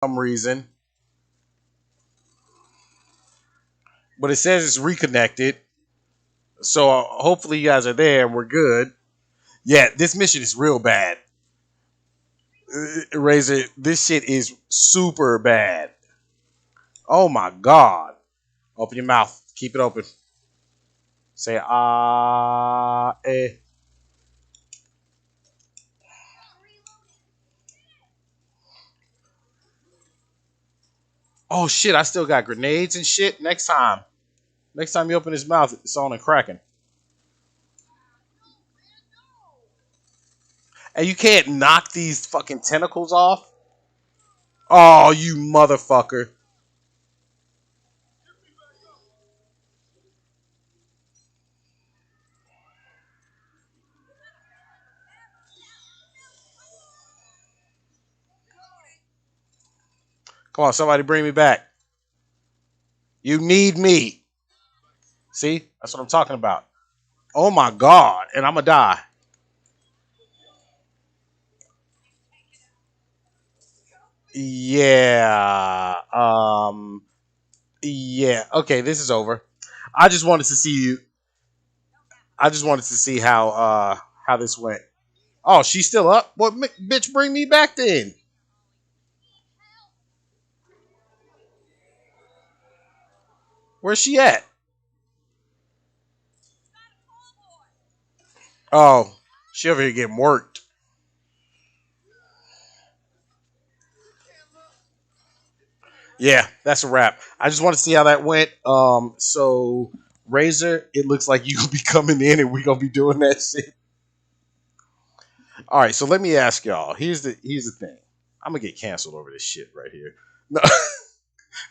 some reason, but it says it's reconnected. So hopefully you guys are there and we're good. Yeah, this mission is real bad. Razor, this shit is super bad. Oh my god. Open your mouth. Keep it open. Say eh. Oh shit, I still got grenades and shit. Next time you open his mouth, it's on and cracking. And you can't knock these fucking tentacles off. Oh, you motherfucker. Come on, somebody bring me back. You need me. See? That's what I'm talking about. Oh my god. And I'm gonna die. Yeah. Yeah. Okay, this is over. I just wanted to see you. I just wanted to see how this went. Oh, she's still up? Well, bitch, bring me back then. Where's she at? Oh, she over here getting worked. Yeah, that's a wrap. I just want to see how that went. So Razor, it looks like you gonna be coming in and we gonna be doing that shit. All right, so let me ask y'all. Here's the thing. I'm gonna get canceled over this shit right here. No,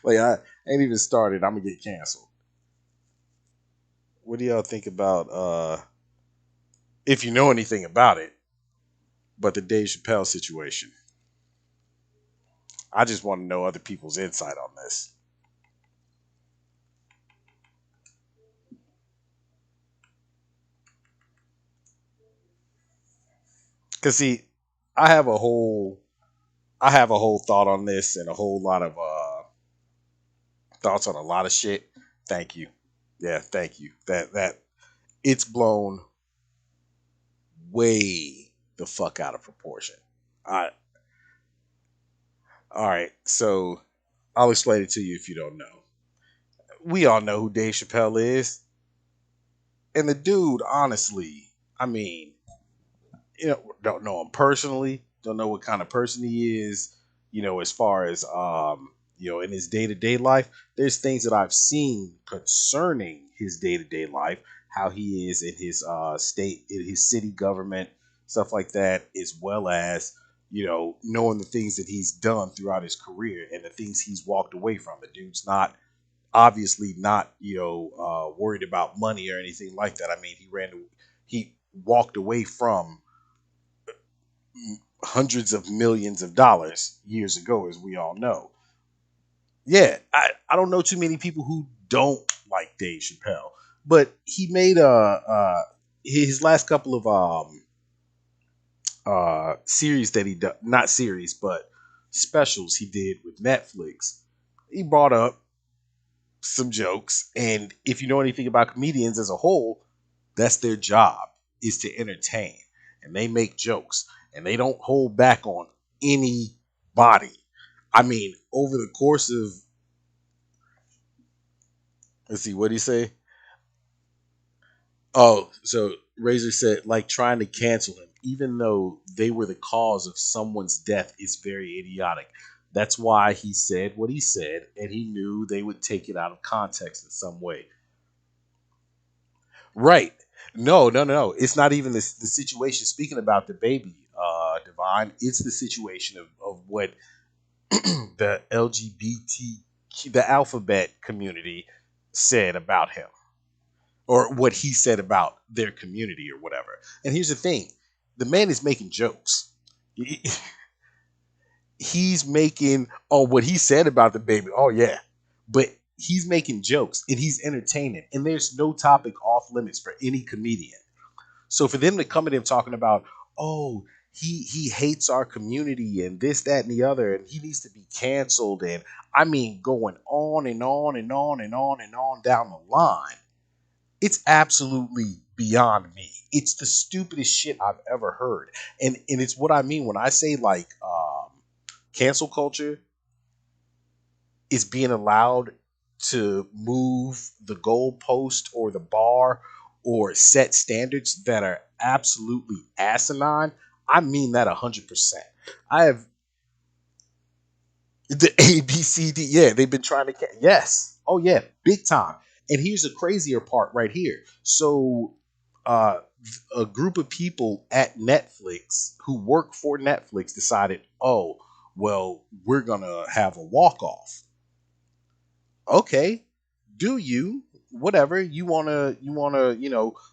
like I ain't even started. I'm gonna get canceled. What do y'all think about if you know anything about it, but the Dave Chappelle situation? I just want to know other people's insight on this. Cause see, I have a whole I have a whole thought on this and a whole lot of thoughts on a lot of shit. Thank you. Yeah, thank you. That it's blown way the fuck out of proportion. I All right, so I'll explain it to you if you don't know. We all know who Dave Chappelle is, and the dude, honestly, I mean, don't know him personally, don't know what kind of person he is, as far as in his day to day life. There's things that I've seen concerning his day to day life, how he is in his state, in his city government, stuff like that, as well as knowing the things that he's done throughout his career and the things he's walked away from. The dude's not obviously not worried about money or anything like that. I mean, he walked away from hundreds of millions of dollars years ago, as we all know. Yeah, I don't know too many people who don't like Dave Chappelle, but he made his last couple of series that he done, not series but specials he did with Netflix. He brought up some jokes, and if you know anything about comedians as a whole, that's their job, is to entertain, and they make jokes and they don't hold back on anybody. I mean, over the course of, let's see, what did he say? Oh, so Razor said, like, trying to cancel him, even though they were the cause of someone's death, is very idiotic. That's why he said what he said, and he knew they would take it out of context in some way. Right. No, no, no, no. It's not even the situation. Speaking about the baby, Divine, it's the situation of what the LGBT, the alphabet community said about him, or what he said about their community, or whatever. And here's the thing: the man is making jokes. He's making what he said about the baby. Oh yeah, but he's making jokes and he's entertaining, and there's no topic off limits for any comedian. So for them to come at him talking about, oh, he hates our community and this, that, and the other, and he needs to be canceled. And I mean, going on and on and on and on and on down the line. It's absolutely beyond me. It's the stupidest shit I've ever heard. And it's what I mean when I say like cancel culture is being allowed to move the goalpost or the bar or set standards that are absolutely asinine. I mean that 100%. I have the ABCD. Yeah, they've been trying to. Yes. Oh yeah, big time. And here's the crazier part right here. So, uh, a group of people at Netflix who work for Netflix decided, oh, well, we're gonna have a walk off. Okay, do you? Whatever you wanna,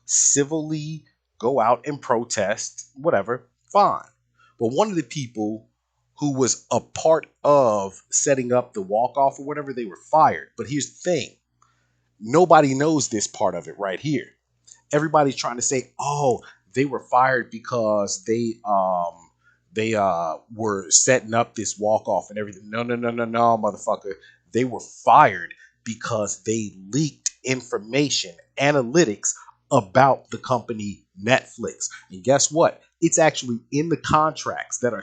civilly go out and protest. Whatever, fine. But one of the people who was a part of setting up the walk off or whatever, they were fired. But here's the thing: nobody knows this part of it right here. Everybody's trying to say, "Oh, they were fired because they were setting up this walk off and everything." No, no, no, no, no, motherfucker. They were fired because they leaked information, analytics about the company Netflix. And guess what? It's actually in the contracts that are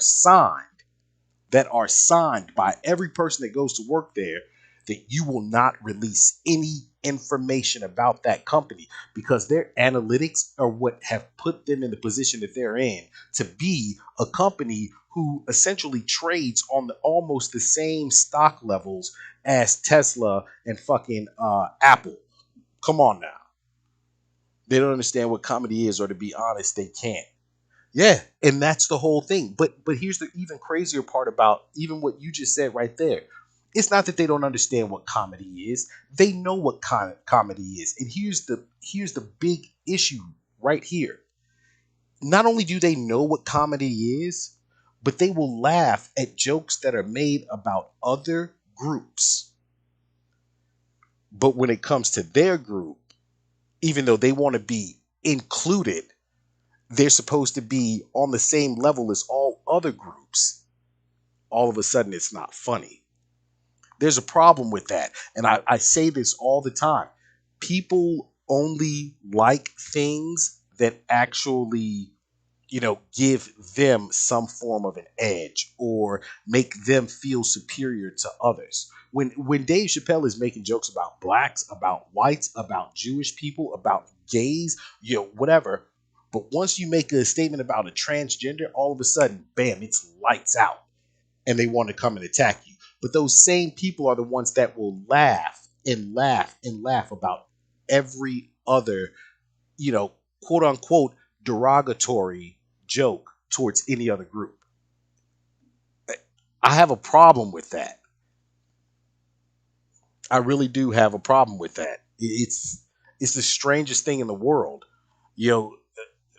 signed by every person that goes to work there, that you will not release any information about that company, because their analytics are what have put them in the position that they're in to be a company who essentially trades on almost the same stock levels as Tesla and fucking Apple. Come on now. They don't understand what comedy is, or to be honest, they can't. Yeah, and that's the whole thing. But here's the even crazier part about even what you just said right there. It's not that they don't understand what comedy is. They know what kind of comedy is. And here's the big issue right here. Not only do they know what comedy is, but they will laugh at jokes that are made about other groups. But when it comes to their group, even though they want to be included, they're supposed to be on the same level as all other groups. All of a sudden, it's not funny. There's a problem with that. And I say this all the time. People only like things that actually, give them some form of an edge or make them feel superior to others. When Dave Chappelle is making jokes about blacks, about whites, about Jewish people, about gays, whatever. But once you make a statement about a transgender, all of a sudden, bam, it's lights out, and they want to come and attack you. But those same people are the ones that will laugh and laugh and laugh about every other, you know, quote unquote derogatory joke towards any other group. I have a problem with that. I really do have a problem with that. It's the strangest thing in the world. You know,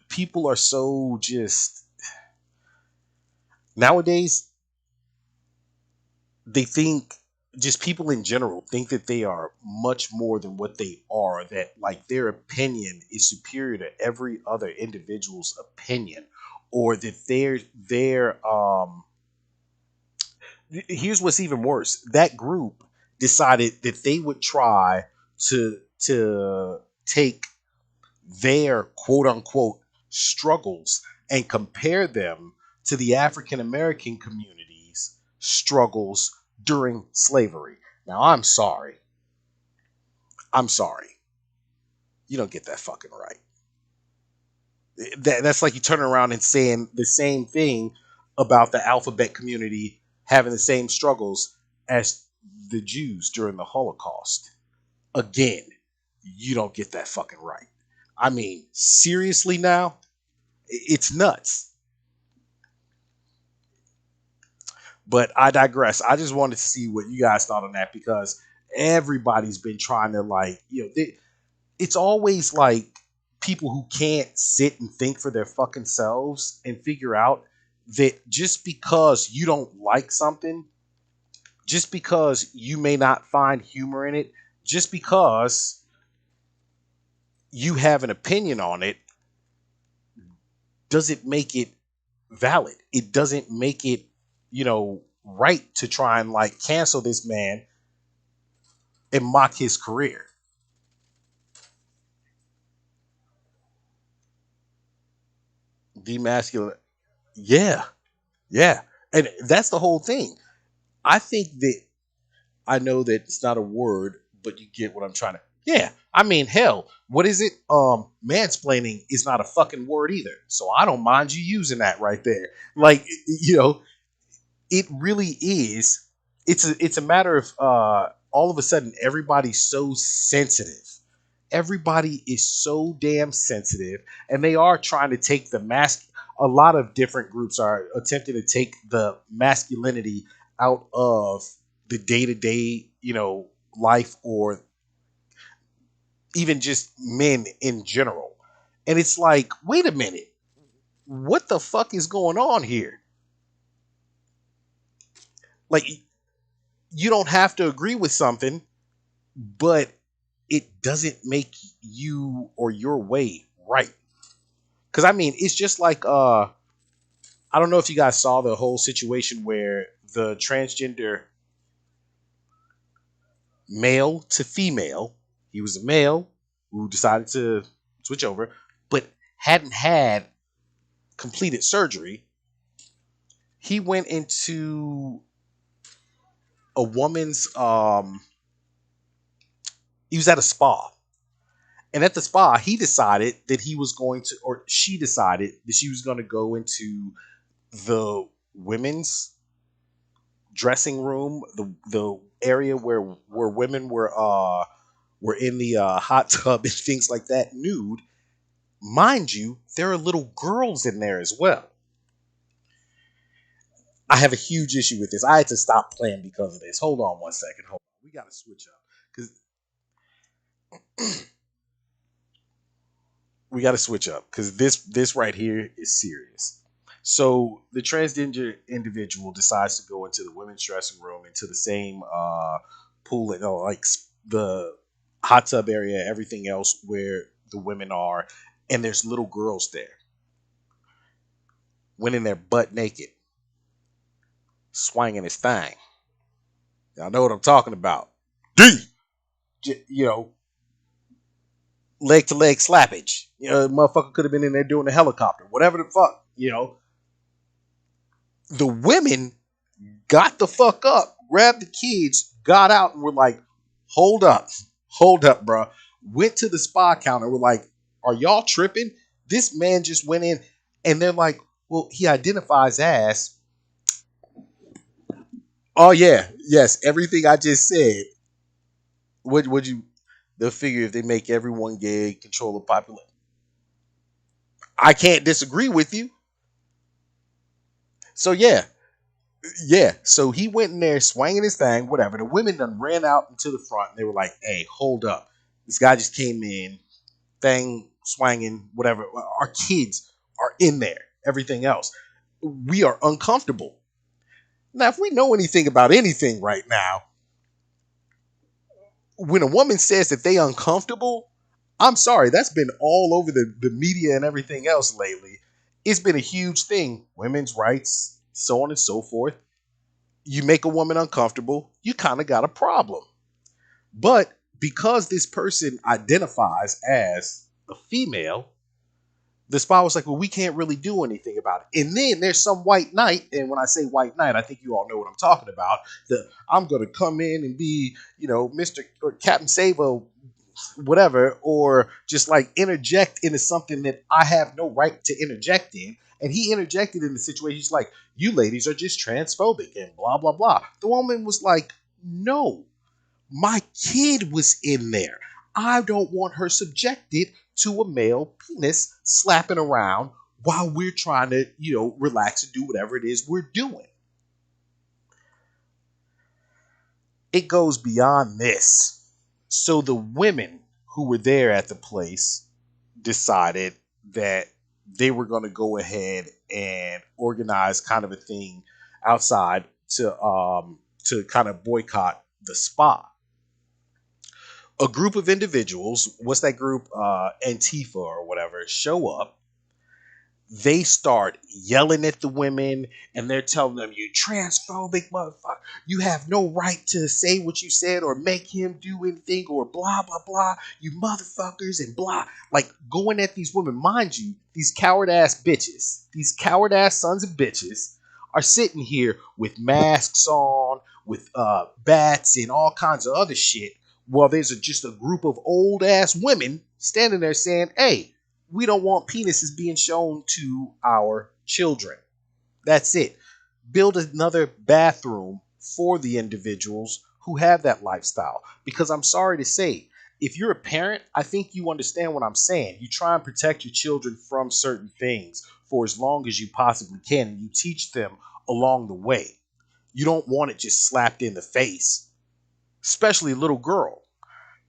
people are so just nowadays, they think, just people in general think that they are much more than what they are, that like their opinion is superior to every other individual's opinion, or that here's what's even worse: that group decided that they would try to take their quote unquote struggles and compare them to the African American community's struggles during slavery. Now, I'm sorry. I'm sorry. You don't get that fucking right. That's like you turning around and saying the same thing about the alphabet community having the same struggles as the Jews during the Holocaust. Again, you don't get that fucking right. I mean, seriously now? It's nuts. But I digress. I just wanted to see what you guys thought on that, because everybody's been trying to, like, it's always like people who can't sit and think for their fucking selves and figure out that just because you don't like something, just because you may not find humor in it, just because you have an opinion on it, doesn't make it valid. It doesn't make it, right to try and like cancel this man and mock his career. Demasculine. Yeah, yeah. And that's the whole thing. I think that I know that it's not a word, but you get what I'm trying to. Yeah, I mean, hell, what is it? Mansplaining is not a fucking word either, so I don't mind you using that right there. Like, it really is. It's a matter of all of a sudden everybody's so sensitive. Everybody is so damn sensitive, and they are trying to take the mask. A lot of different groups are attempting to take the masculinity out of the day to day, life, or even just men in general. And it's like, wait a minute, what the fuck is going on here? Like, you don't have to agree with something, but it doesn't make you or your way right. Because I mean, it's just like I don't know if you guys saw the whole situation where the transgender male to female, he was a male who decided to switch over, but hadn't had completed surgery. He went into a woman's he was at a spa. And at the spa, he decided that he was going to, or she decided that she was going to go into the women's dressing room, the area where women were in the hot tub and things like that, nude. Mind you, there are little girls in there as well. I have a huge issue with this. I had to stop playing because of this. Hold on one second. Hold on. We got to switch up because we got to switch up because this right here is serious. So the transgender individual decides to go into the women's dressing room, into the same pool, and like the hot tub area, everything else where the women are, and there's little girls there. Went in there butt naked, swinging his thing. Y'all know what I'm talking about. D, you know, leg to leg slappage. Motherfucker could have been in there doing the helicopter, whatever the fuck. The women got the fuck up, grabbed the kids, got out, and were like, hold up, bro. Went to the spa counter, were like, are y'all tripping? This man just went in, and they're like, well, he identifies as, oh yeah, yes, everything I just said. Would you? They'll figure if they make everyone gay, control the population. I can't disagree with you. So yeah. So he went in there swinging his thing, whatever. The women done ran out into the front, and they were like, "Hey, hold up! This guy just came in, thing swinging, whatever. Our kids are in there. Everything else, we are uncomfortable." Now, if we know anything about anything right now, when a woman says that they uncomfortable, I'm sorry, that's been all over the media and everything else lately. It's been a huge thing. Women's rights, so on and so forth. You make a woman uncomfortable, you kind of got a problem. But because this person identifies as a female, the spy was like, well, we can't really do anything about it. And then there's some white knight, and when I say white knight, I think you all know what I'm talking about. The I'm gonna come in and be, Mr. or Captain Savo, whatever, or just like interject into something that I have no right to interject in. And he interjected in the situation. He's like, you ladies are just transphobic and blah blah blah. The woman was like, no, my kid was in there. I don't want her subjected to a male penis slapping around while we're trying to, relax and do whatever it is we're doing. It goes beyond this. So the women who were there at the place decided that they were going to go ahead and organize kind of a thing outside to kind of boycott the spa. A group of individuals, what's that group? Antifa or whatever, show up. they start yelling at the women and they're telling them, you transphobic motherfucker, you have no right to say what you said or make him do anything or blah blah blah, you motherfuckers, and blah, like going at these women. Mind you, these coward ass bitches, these coward ass sons of bitches are sitting here with masks on, with bats and all kinds of other shit, while there's just a group of old ass women standing there saying, hey, we don't want penises being shown to our children. That's it. Build another bathroom for the individuals who have that lifestyle. Because I'm sorry to say, if you're a parent, I think you understand what I'm saying. You try and protect your children from certain things for as long as you possibly can, and you teach them along the way. You don't want it just slapped in the face, especially a little girl.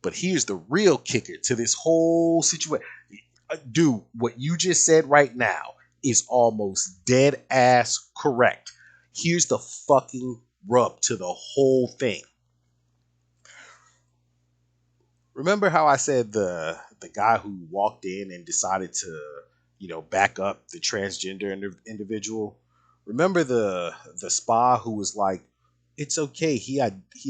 But here's the real kicker to this whole situation. Dude, what you just said right now is almost dead ass correct. Here's the fucking rub to the whole thing. Remember how I said the guy who walked in and decided to, back up the transgender individual? Remember the spa who was like, it's okay. He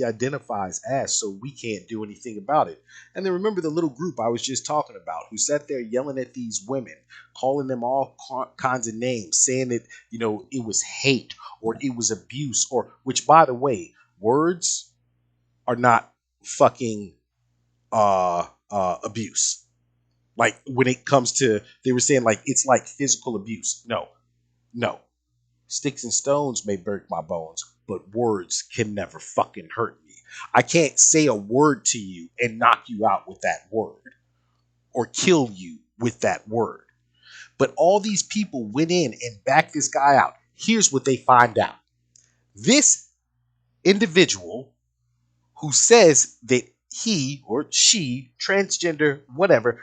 identifies as, so we can't do anything about it. And then remember the little group I was just talking about who sat there yelling at these women, calling them all kinds of names, saying that it was hate or it was abuse, or which, by the way, words are not fucking abuse. Like when it comes to, they were saying like it's like physical abuse. No, no. Sticks and stones may break my bones, but words can never fucking hurt me. I can't say a word to you and knock you out with that word or kill you with that word. But all these people went in and backed this guy out. Here's what they find out. This individual who says that he or she, transgender, whatever,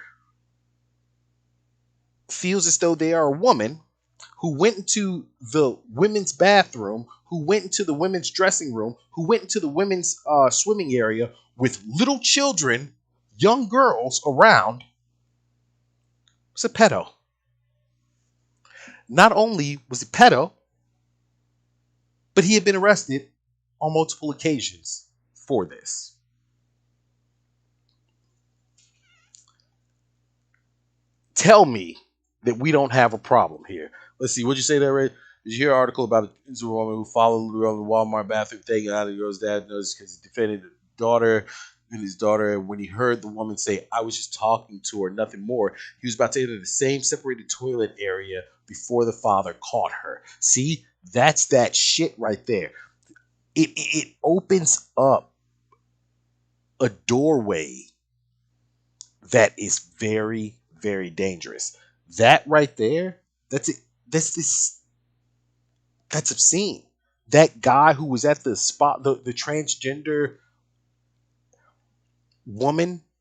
feels as though they are a woman, who went into the women's bathroom, who went into the women's dressing room, who went into the women's swimming area with little children, young girls around, was a pedo. Not only was he pedo, but he had been arrested on multiple occasions for this. Tell me that we don't have a problem here. Let's see. What'd you say there, Ray? Did you hear an article about a woman who followed the Walmart bathroom, taking out of the girl's dad knows because he defended his daughter and his daughter. And when he heard the woman say, I was just talking to her, nothing more, he was about to enter the same separated toilet area before the father caught her. See, that's that shit right there. It opens up a doorway that is very, very dangerous. That right there, that's it. That's obscene. That guy who was at the spot, the transgender woman